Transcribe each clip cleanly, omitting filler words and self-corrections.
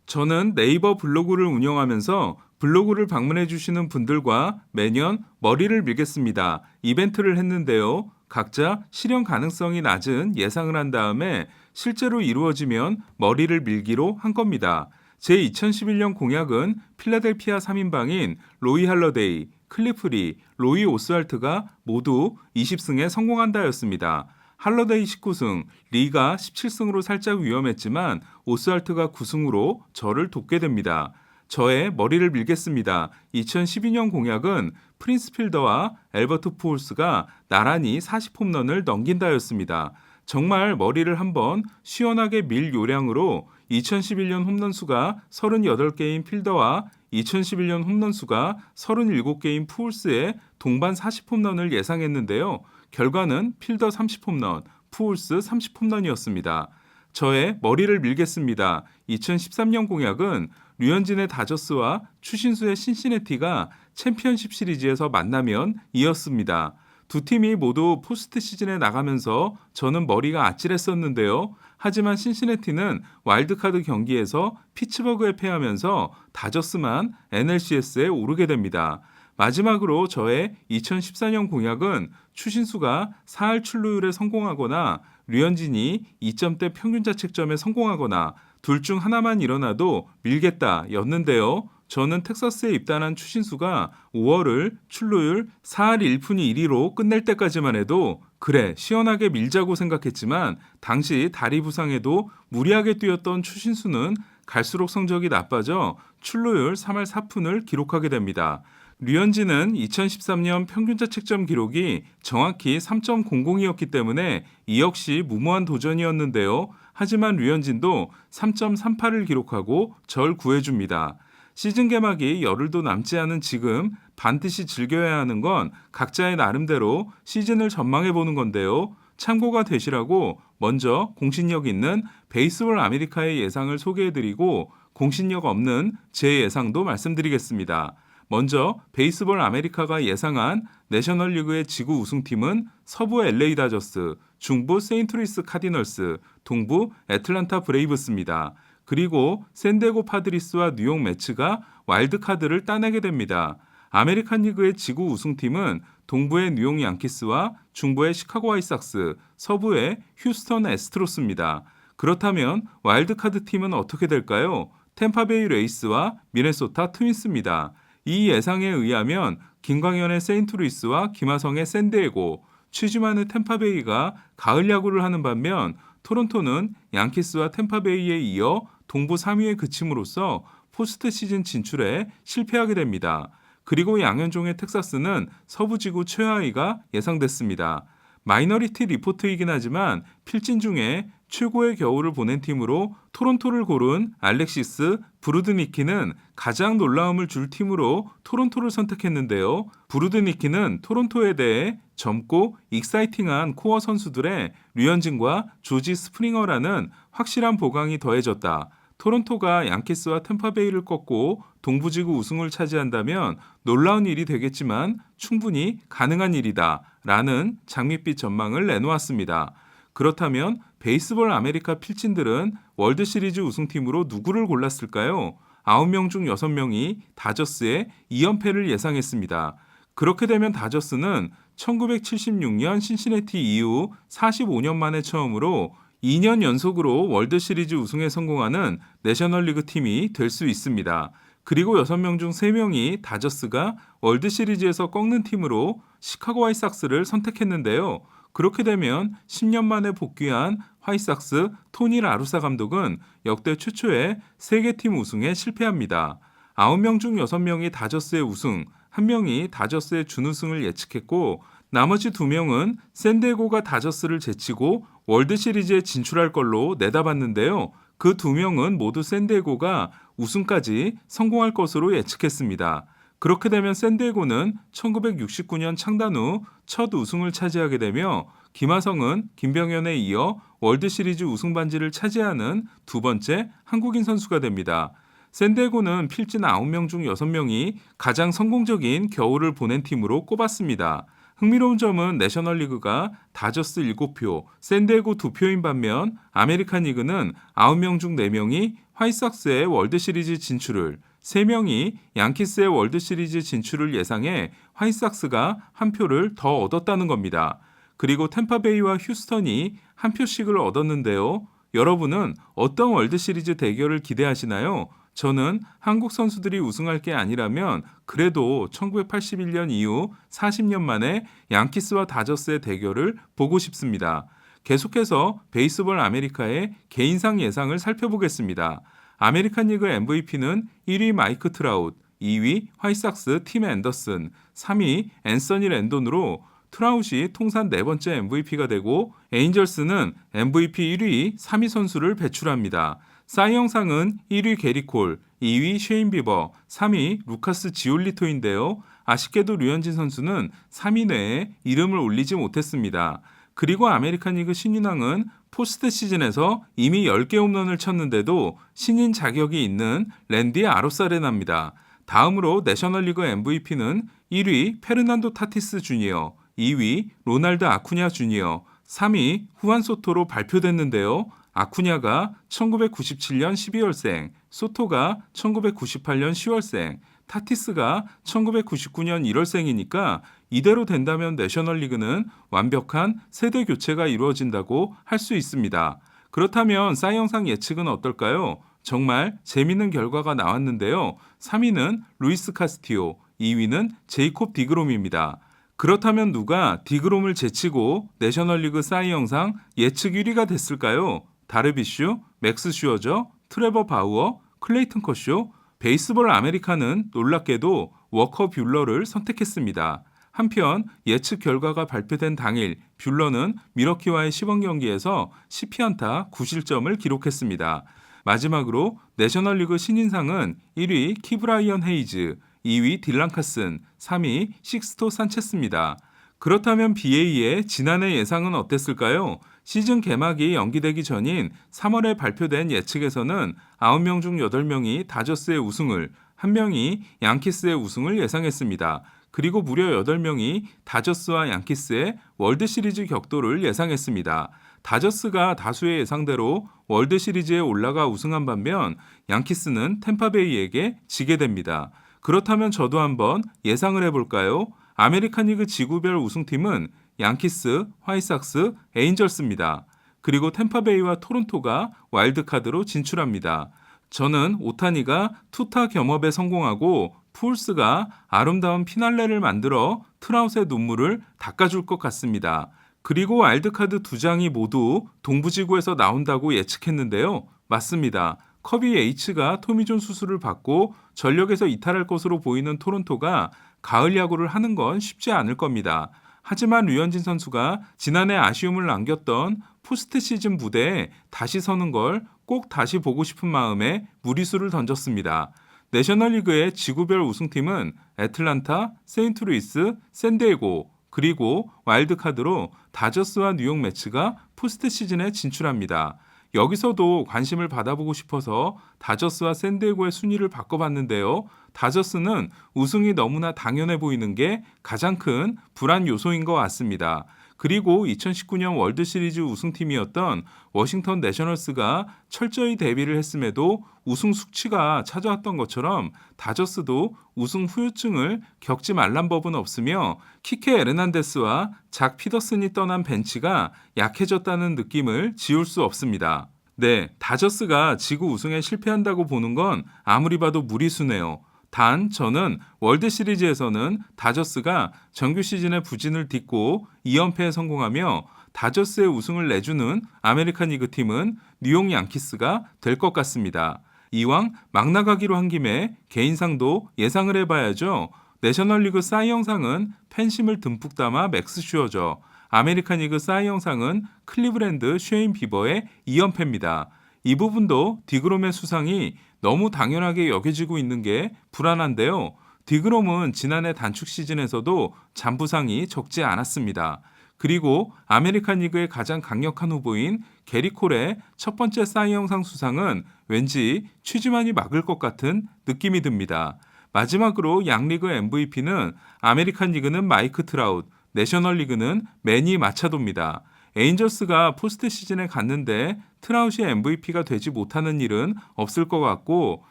저는 네이버 블로그를 운영하면서 블로그를 방문해 주시는 분들과 매년 머리를 밀겠습니다. 이벤트를 했는데요. 각자 실현 가능성이 낮은 예상을 한 다음에 실제로 이루어지면 머리를 밀기로 한 겁니다. 제 2011년 공약은 필라델피아 3인방인 로이 할러데이, 클리프리, 로이 오스왈트가 모두 20승에 성공한다였습니다. 할러데이 19승, 리가 17승으로 살짝 위험했지만 오스왈트가 9승으로 저를 돕게 됩니다. 저의 머리를 밀겠습니다. 2012년 공약은 프린스 필더와 엘버트 푸올스가 나란히 40홈런을 넘긴다였습니다. 정말 머리를 한번 시원하게 밀 요량으로 2011년 홈런 수가 38개인 필더와 2011년 홈런 수가 37개인 푸올스의 동반 40홈런을 예상했는데요. 결과는 필더 30홈런, 푸올스 30홈런이었습니다. 저의 머리를 밀겠습니다. 2013년 공약은 류현진의 다저스와 추신수의 신시내티가 챔피언십 시리즈에서 만나면 이었습니다. 두 팀이 모두 포스트 시즌에 나가면서 저는 머리가 아찔했었는데요. 하지만 신시내티는 와일드카드 경기에서 피츠버그에 패하면서 다저스만 NLCS에 오르게 됩니다. 마지막으로 저의 2014년 공약은 추신수가 4할 출루율에 성공하거나 류현진이 2점대 평균 자책점에 성공하거나 둘 중 하나만 일어나도 밀겠다 였는데요. 저는 텍사스에 입단한 추신수가 5월을 출루율 4할 1푼이 1위로 끝낼 때까지만 해도 그래 시원하게 밀자고 생각했지만 당시 다리 부상에도 무리하게 뛰었던 추신수는 갈수록 성적이 나빠져 출루율 3할 4푼을 기록하게 됩니다. 류현진은 2013년 평균 자책점 기록이 정확히 3.00이었기 때문에 이 역시 무모한 도전이었는데요. 하지만 류현진도 3.38을 기록하고 절 구해줍니다. 시즌 개막이 열흘도 남지 않은 지금 반드시 즐겨야 하는 건 각자의 나름대로 시즌을 전망해 보는 건데요. 참고가 되시라고 먼저 공신력 있는 베이스볼 아메리카의 예상을 소개해드리고 공신력 없는 제 예상도 말씀드리겠습니다. 먼저 베이스볼 아메리카가 예상한 내셔널리그의 지구 우승팀은 서부 LA 다저스, 중부 세인트루이스 카디널스, 동부 애틀란타 브레이브스입니다. 그리고 샌디에고 파드리스와 뉴욕 매츠가 와일드카드를 따내게 됩니다. 아메리칸 리그의 지구 우승팀은 동부의 뉴욕 양키스와 중부의 시카고 화이삭스, 서부의 휴스턴 애스트로스입니다. 그렇다면 와일드카드 팀은 어떻게 될까요? 템파베이 레이스와 미네소타 트윈스입니다. 이 예상에 의하면 김광현의 세인트루이스와 김하성의 샌디에고, 취지만의 템파베이가 가을 야구를 하는 반면 토론토는 양키스와 템파베이에 이어 동부 3위에 그침으로써 포스트 시즌 진출에 실패하게 됩니다. 그리고 양현종의 텍사스는 서부지구 최하위가 예상됐습니다. 마이너리티 리포트이긴 하지만 필진 중에 최고의 겨울을 보낸 팀으로 토론토를 고른 알렉시스 브루드니키는 가장 놀라움을 줄 팀으로 토론토를 선택했는데요. 브루드니키는 토론토에 대해 젊고 익사이팅한 코어 선수들의 류현진과 조지 스프링어라는 확실한 보강이 더해졌다. 토론토가 양키스와 템파베이를 꺾고 동부지구 우승을 차지한다면 놀라운 일이 되겠지만 충분히 가능한 일이다 라는 장밋빛 전망을 내놓았습니다. 그렇다면 베이스볼 아메리카 필진들은 월드시리즈 우승팀으로 누구를 골랐을까요? 9명 중 6명이 다저스의 2연패를 예상했습니다. 그렇게 되면 다저스는 1976년 신시내티 이후 45년 만에 처음으로 2년 연속으로 월드시리즈 우승에 성공하는 내셔널리그 팀이 될 수 있습니다. 그리고 6명 중 3명이 다저스가 월드시리즈에서 꺾는 팀으로 시카고 화이삭스를 선택했는데요. 그렇게 되면 10년 만에 복귀한 화이삭스 토니 라루사 감독은 역대 최초의 세계팀 우승에 실패합니다. 9명 중 6명이 다저스의 우승, 1명이 다저스의 준우승을 예측했고 나머지 2명은 샌디에고가 다저스를 제치고 월드시리즈에 진출할 걸로 내다봤는데요. 그 2명은 모두 샌디에고가 우승까지 성공할 것으로 예측했습니다. 그렇게 되면 샌디에고는 1969년 창단 후 첫 우승을 차지하게 되며 김하성은 김병현에 이어 월드시리즈 우승 반지를 차지하는 두 번째 한국인 선수가 됩니다. 샌디에고는 필진 9명 중 6명이 가장 성공적인 겨울을 보낸 팀으로 꼽았습니다. 흥미로운 점은 내셔널리그가 다저스 7표, 샌디에고 2표인 반면 아메리칸 리그는 9명 중 4명이 화이트삭스의 월드시리즈 진출을, 3명이 양키스의 월드시리즈 진출을 예상해 화이트삭스가 한 표를 더 얻었다는 겁니다. 그리고 템파베이와 휴스턴이 한 표씩을 얻었는데요. 여러분은 어떤 월드시리즈 대결을 기대하시나요? 저는 한국 선수들이 우승할 게 아니라면 그래도 1981년 이후 40년 만에 양키스와 다저스의 대결을 보고 싶습니다. 계속해서 베이스볼 아메리카의 개인상 예상을 살펴보겠습니다. 아메리칸 리그 MVP는 1위 마이크 트라웃, 2위 화이트삭스 팀 앤더슨, 3위 앤서니 랜돈으로 트라웃이 통산 4번째 MVP가 되고 에인절스는 MVP 1위, 3위 선수를 배출합니다. 사이 영상은 1위 게리 콜, 2위 쉐인 비버, 3위 루카스 지올리토인데요. 아쉽게도 류현진 선수는 3위 내에 이름을 올리지 못했습니다. 그리고 아메리칸 리그 신인왕은 포스트 시즌에서 이미 10개 홈런을 쳤는데도 신인 자격이 있는 랜디 아로사레나입니다. 다음으로 내셔널리그 MVP는 1위 페르난도 타티스 주니어, 2위 로날드 아쿠냐 주니어, 3위 후안 소토로 발표됐는데요. 아쿠냐가 1997년 12월생, 소토가 1998년 10월생, 타티스가 1999년 1월생이니까 이대로 된다면 내셔널리그는 완벽한 세대 교체가 이루어진다고 할 수 있습니다. 그렇다면 사이 영상 예측은 어떨까요? 정말 재밌는 결과가 나왔는데요. 3위는 루이스 카스티오, 2위는 제이콥 디그롬입니다. 그렇다면 누가 디그롬을 제치고 내셔널리그 사이 영상 예측 1위가 됐을까요? 다르비슈, 맥스 슈어저, 트레버 바우어, 클레이튼 커쇼, 베이스볼 아메리카는 놀랍게도 워커 뷰러를 선택했습니다. 한편 예측 결과가 발표된 당일 뷰러는 미러키와의 시범 경기에서 10피안타 9실점을 기록했습니다. 마지막으로 내셔널리그 신인상은 1위 키브라이언 헤이즈, 2위 딜란 카슨, 3위 식스토 산체스입니다. 그렇다면 BA의 지난해 예상은 어땠을까요? 시즌 개막이 연기되기 전인 3월에 발표된 예측에서는 9명 중 8명이 다저스의 우승을, 1명이 양키스의 우승을 예상했습니다. 그리고 무려 8명이 다저스와 양키스의 월드시리즈 격돌을 예상했습니다. 다저스가 다수의 예상대로 월드시리즈에 올라가 우승한 반면 양키스는 템파베이에게 지게 됩니다. 그렇다면 저도 한번 예상을 해볼까요? 아메리칸 리그 지구별 우승팀은 양키스, 화이트삭스, 에인절스입니다. 그리고 템파베이와 토론토가 와일드카드로 진출합니다. 저는 오타니가 투타 겸업에 성공하고 푸울스가 아름다운 피날레를 만들어 트라웃의 눈물을 닦아줄 것 같습니다. 그리고 와일드카드 2장이 모두 동부지구에서 나온다고 예측했는데요. 맞습니다. 커비 H가 토미존 수술을 받고 전력에서 이탈할 것으로 보이는 토론토가 가을 야구를 하는 건 쉽지 않을 겁니다. 하지만 류현진 선수가 지난해 아쉬움을 남겼던 포스트 시즌 무대에 다시 서는 걸 꼭 다시 보고 싶은 마음에 무리수를 던졌습니다. 내셔널리그의 지구별 우승팀은 애틀란타, 세인트루이스, 샌디에고, 그리고 와일드카드로 다저스와 뉴욕 매츠가 포스트 시즌에 진출합니다. 여기서도 관심을 받아보고 싶어서 다저스와 샌디에고의 순위를 바꿔봤는데요. 다저스는 우승이 너무나 당연해 보이는 게 가장 큰 불안 요소인 것 같습니다. 그리고 2019년 월드시리즈 우승팀이었던 워싱턴 내셔널스가 철저히 대비를 했음에도 우승 숙취가 찾아왔던 것처럼 다저스도 우승 후유증을 겪지 말란 법은 없으며 키케 에르난데스와 작 피더슨이 떠난 벤치가 약해졌다는 느낌을 지울 수 없습니다. 네, 다저스가 지구 우승에 실패한다고 보는 건 아무리 봐도 무리수네요. 단 저는 월드시리즈에서는 다저스가 정규 시즌의 부진을 딛고 2연패에 성공하며 다저스의 우승을 내주는 아메리칸 리그 팀은 뉴욕 양키스가 될 것 같습니다. 이왕 막 나가기로 한 김에 개인상도 예상을 해봐야죠. 내셔널리그 사이 영상은 팬심을 듬뿍 담아 맥스 슈어저, 아메리칸 리그 사이 영상은 클리브랜드 쉐인 비버의 2연패입니다. 이 부분도 디그롬의 수상이 너무 당연하게 여겨지고 있는 게 불안한데요. 디그롬은 지난해 단축 시즌에서도 잔부상이 적지 않았습니다. 그리고 아메리칸 리그의 가장 강력한 후보인 게리 콜의 첫 번째 사이 영상 수상은 왠지 취지만이 막을 것 같은 느낌이 듭니다. 마지막으로 양리그 MVP는 아메리칸 리그는 마이크 트라웃, 내셔널리그는 매니 마차도입니다. 에인저스가 포스트 시즌에 갔는데 트라웃이 MVP가 되지 못하는 일은 없을 것 같고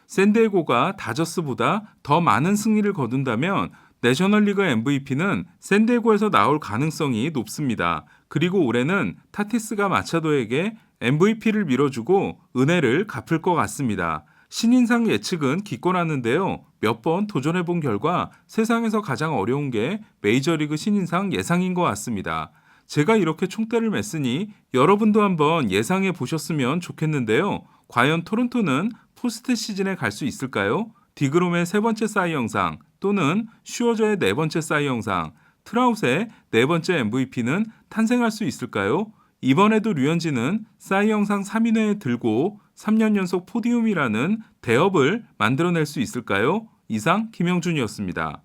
샌디에고가 다저스보다 더 많은 승리를 거둔다면 내셔널리그 MVP는 샌디에고에서 나올 가능성이 높습니다. 그리고 올해는 타티스가 마차도에게 MVP를 밀어주고 은혜를 갚을 것 같습니다. 신인상 예측은 기권하는데요. 몇 번 도전해본 결과 세상에서 가장 어려운 게 메이저리그 신인상 예상인 것 같습니다. 제가 이렇게 총대를 맸으니 여러분도 한번 예상해 보셨으면 좋겠는데요. 과연 토론토는 포스트 시즌에 갈 수 있을까요? 디그롬의 세 번째 사이 영상 또는 슈어저의 네 번째 사이 영상, 트라웃의 네 번째 MVP는 탄생할 수 있을까요? 이번에도 류현진은 사이 영상 3인회에 들고 3년 연속 포디움이라는 대업을 만들어낼 수 있을까요? 이상 김영준이었습니다.